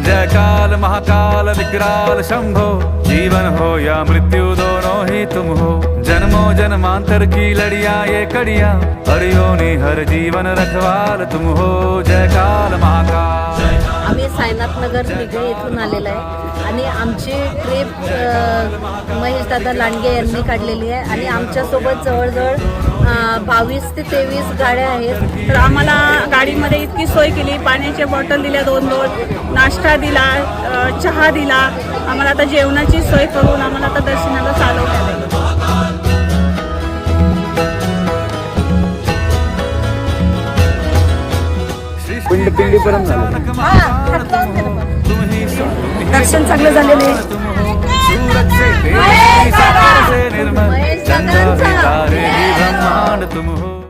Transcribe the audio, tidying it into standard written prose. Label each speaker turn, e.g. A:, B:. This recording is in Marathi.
A: जय काल महाकाल विकराल शंभो, जीवन हो या मृत्यु दोनों ही तुम हो। जन्मों जन्मांतर की लड़िया ये कड़िया, हरियोनी हर जीवन रखवाल तुम हो। जय काल महाकाल।
B: आम्ही साईनाथ नगर निगळे इथून आलेलो आहे आणि आमची ट्रिप महेश दादा लांडगे यांनी काढलेली आहे आणि आमच्यासोबत जवळजवळ 22 ते 23 गाड्या आहेत।
C: तर आम्हाला गाडीमध्ये इतकी सोय केली, पाण्याच्या बॉटल दिल्या 2-2, नाश्ता दिला, चहा दिला। आम्हाला आता जेवणाची सोय करून आम्हाला आता दर्शनाला चालवण्यात आलं।
D: पिंडीपर्यंत
C: दर्शन चांगलं झालेलं आहे।
A: निर्मल चंद्र तारे ब्रह्मांड तुम हो।